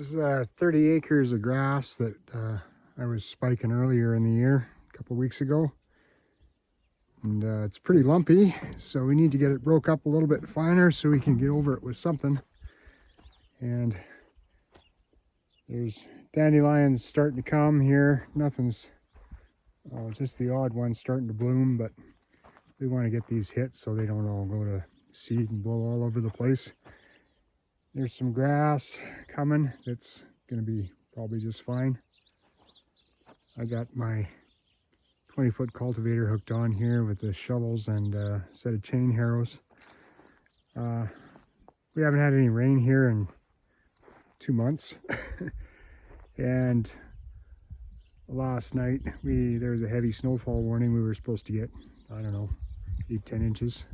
This is 30 acres of grass that I was spiking earlier in the year, a couple weeks ago. And it's pretty lumpy, so we need to get it broke up a little bit finer so we can get over it with something. And there's dandelions starting to come here. Nothing's, just the odd ones starting to bloom, but we want to get these hit so they don't all go to seed and blow all over the place. There's some grass coming that's going to be probably just fine. I got my 20-foot cultivator hooked on here with the shovels and a set of chain harrows. We haven't had any rain here in 2 months. And last night there was a heavy snowfall warning. We were supposed to get, I don't know, 8-10 inches.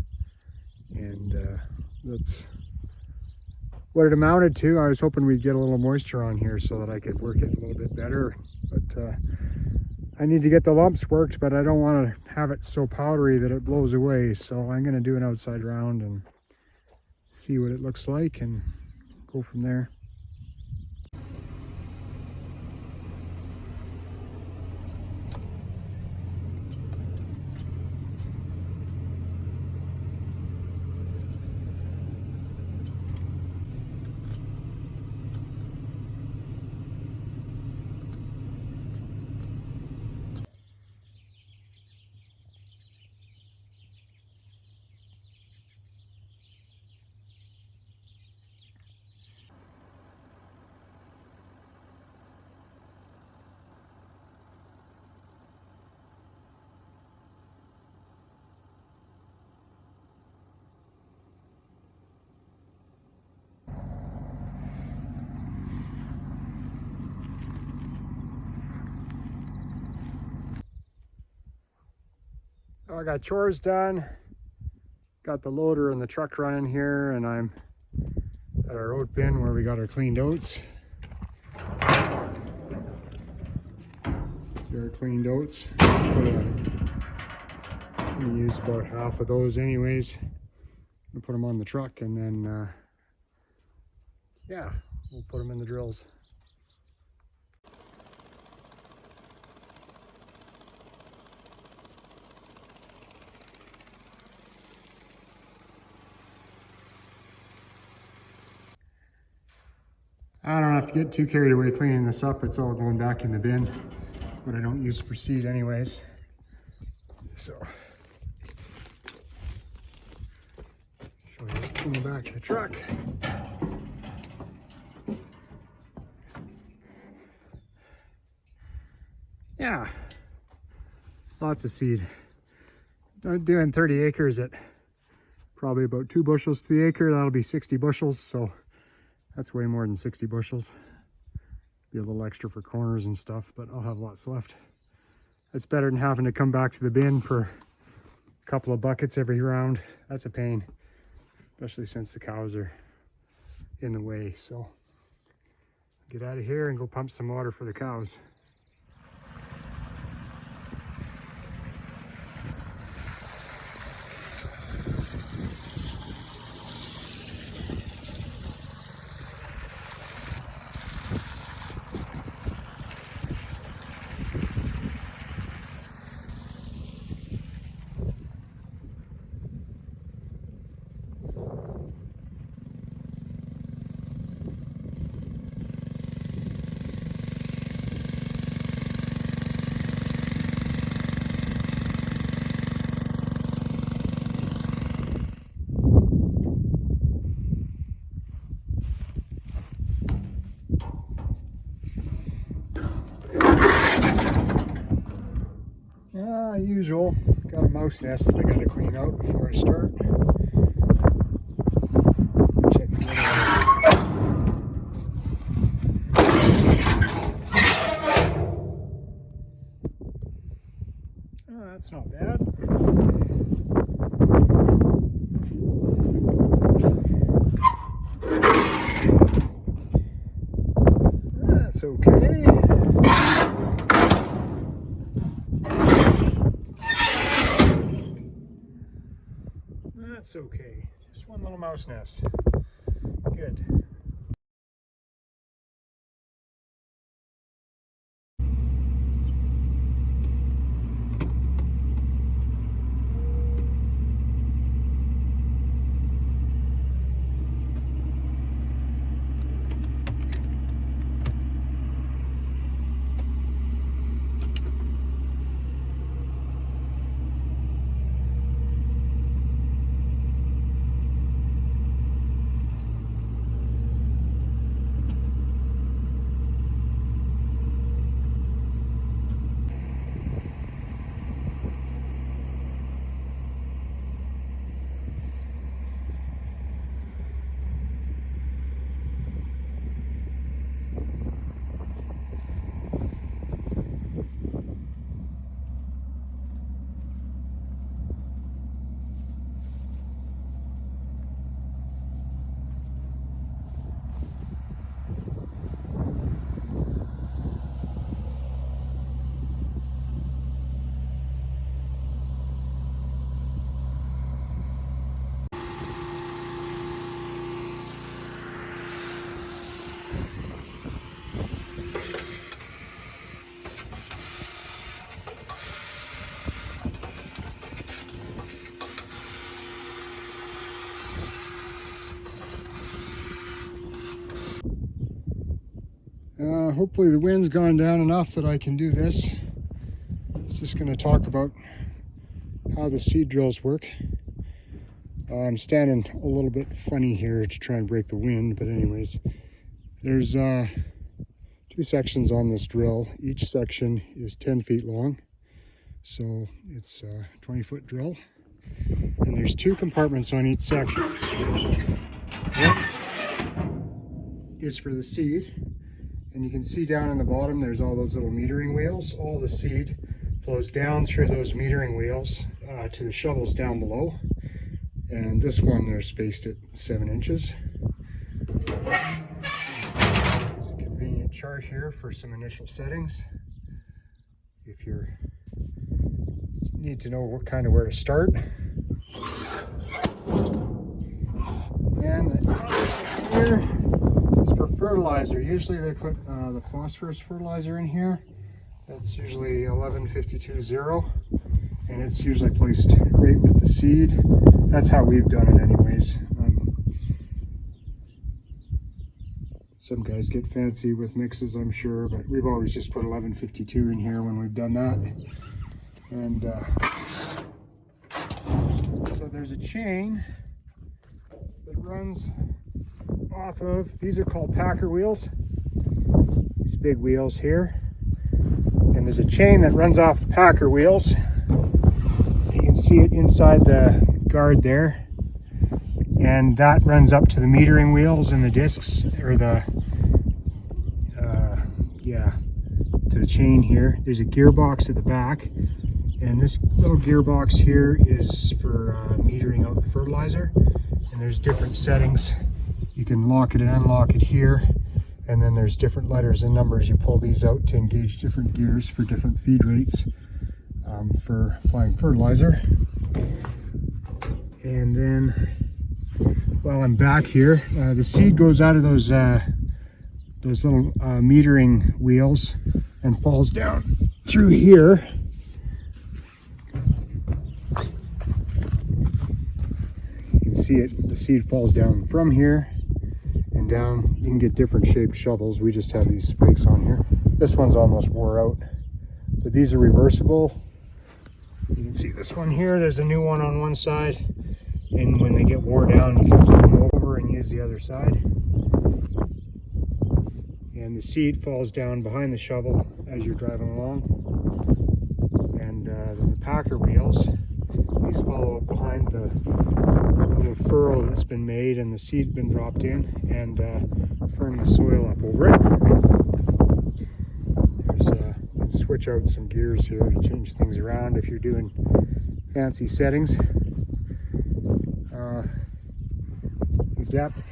And that's what it amounted to. I was hoping we'd get a little moisture on here so that I could work it a little bit better. But I need to get the lumps worked, but I don't want to have it so powdery that it blows away. So I'm going to do an outside round and see what it looks like and go from there. I got chores done, got the loader and the truck running here, and I'm at our oat bin where we got our cleaned oats. Here are cleaned oats. We use about half of those anyways. We'll put them on the truck and then, yeah, we'll put them in the drills. I don't have to get too carried away cleaning this up. It's all going back in the bin, but I don't use for seed anyways. So, show you what's in the back of the truck. Yeah, lots of seed. I'm doing 30 acres at probably about 2 bushels to the acre. That'll be 60 bushels, so that's way more than 60 bushels. Be a little extra for corners and stuff, but I'll have lots left. That's better than having to come back to the bin for a couple of buckets every round. That's a pain, especially since the cows are in the way. So get out of here and go pump some water for the cows. Usual, got a mouse nest that I gotta clean out before I start. Check the oh, that's not bad. That's okay. That's okay. Just one little mouse nest. Good. Hopefully the wind's gone down enough that I can do this. I'm just going to talk about how the seed drills work. I'm standing a little bit funny here to try and break the wind, but anyways, there's 2 sections on this drill. Each section is 10 feet long, so it's a 20-foot drill, and there's 2 compartments on each section. One is for the seed, and you can see down in the bottom there's all those little metering wheels. All the seed flows down through those metering wheels to the shovels down below. And this one, they're spaced at 7 inches. There's a convenient chart here for some initial settings. If you need to know where to start. And here is for fertilizer. Usually they put the phosphorus fertilizer in here. That's usually 1152.0, and it's usually placed right with the seed. That's how we've done it anyways. Some guys get fancy with mixes, I'm sure, but we've always just put 1152 in here when we've done that. And so there's a chain that runs off of, these are called packer wheels, these big wheels here. And there's a chain that runs off the packer wheels. You can see it inside the guard there. And that runs up to the metering wheels and the discs, or the, to the chain here. There's a gearbox at the back. And this little gearbox here is for metering out the fertilizer. And there's different settings. You can lock it and unlock it here. And then there's different letters and numbers. You pull these out to engage different gears for different feed rates for applying fertilizer. And then while I'm back here, the seed goes out of those little metering wheels and falls down through here. You can see it, the seed falls down from here and down. You can get different shaped shovels. We just have these spikes on here. This one's almost wore out, but these are reversible. You can see this one here, there's a new one on one side, and when they get wore down you can flip them over and use the other side. And the seed falls down behind the shovel as you're driving along. And then the packer wheels, these follow up behind the little furrow that's been made and the seed's been dropped in, and firm the soil up over it. There's you can switch out some gears here to change things around if you're doing fancy settings. The depth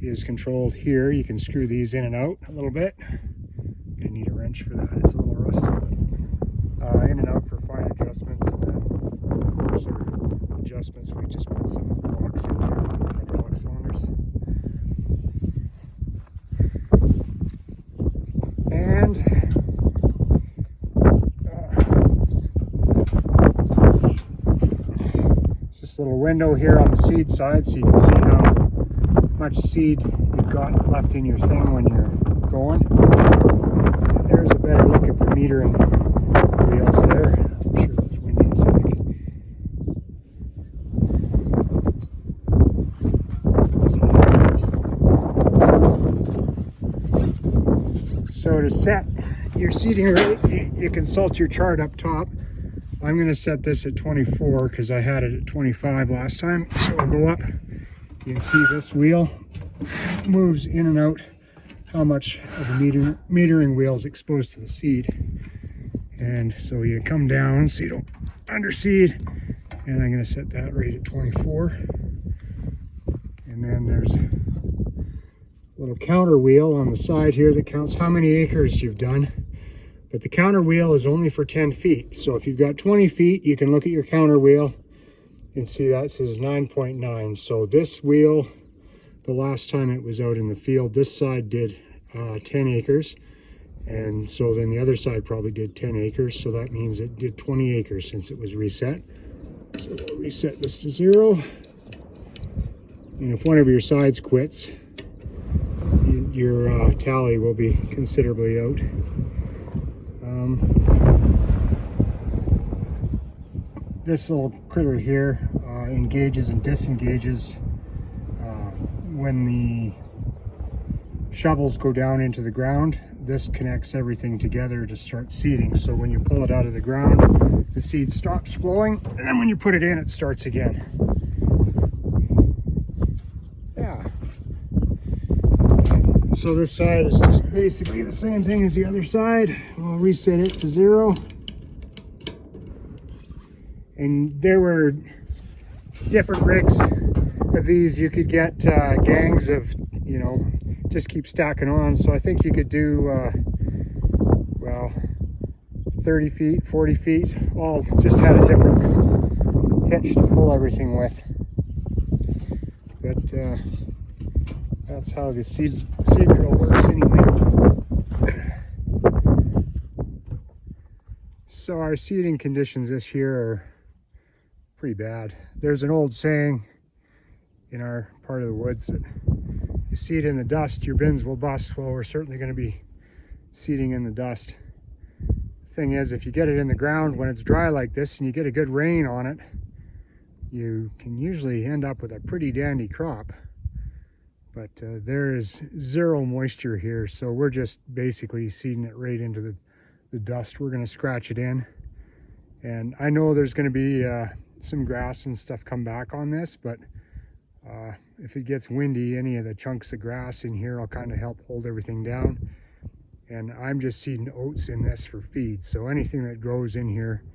is controlled here. You can screw these in and out a little bit. You're gonna need a wrench for that. It's a little rusty. In and out for fine adjustments, and then coarser adjustments. We just put some blocks in there, hydraulic cylinders. And it's this little window here on the seed side, so you can see how much seed you've got left in your thing when you're going. And there's a better look at the metering wheels there. I'm sure it's windy as heck. So to set your seeding rate, you consult your chart up top. I'm going to set this at 24 because I had it at 25 last time. So I'll go up. You can see this wheel moves in and out, how much of the metering wheel is exposed to the seed. And so you come down so you don't underseed. And I'm going to set that rate at 24. And then there's a little counter wheel on the side here that counts how many acres you've done. But the counter wheel is only for 10 feet. So if you've got 20 feet, you can look at your counter wheel and see that says 9.9. So this wheel the last time it was out in the field. This side did 10 acres, and so then the other side probably did 10 acres, so that means it did 20 acres since it was reset. So we'll reset this to 0. And if one of your sides quits, your tally will be considerably out. This little critter here engages and disengages when the shovels go down into the ground. This connects everything together to start seeding. So when you pull it out of the ground, the seed stops flowing, and then when you put it in, it starts again. Yeah. So this side is just basically the same thing as the other side. We'll reset it to 0. And there were different rigs of these. You could get gangs of, you know, just keep stacking on. So I think you could do, well, 30 feet, 40 feet, all just had a different hitch to pull everything with. But that's how the seed drill works anyway. So our seeding conditions this year are pretty bad. There's an old saying in our part of the woods that you seed in the dust, your bins will bust. Well, we're certainly going to be seeding in the dust. The thing is, if you get it in the ground when it's dry like this and you get a good rain on it, you can usually end up with a pretty dandy crop. But there is 0 moisture here, so we're just basically seeding it right into the dust. We're going to scratch it in, and I know there's going to be some grass and stuff come back on this, but if it gets windy, any of the chunks of grass in here will kind of help hold everything down. And I'm just seeding oats in this for feed, so anything that grows in here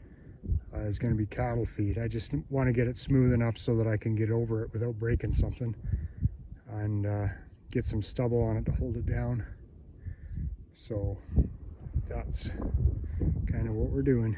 is going to be cattle feed. I just want to get it smooth enough so that I can get over it without breaking something, and get some stubble on it to hold it down. So that's kind of what we're doing.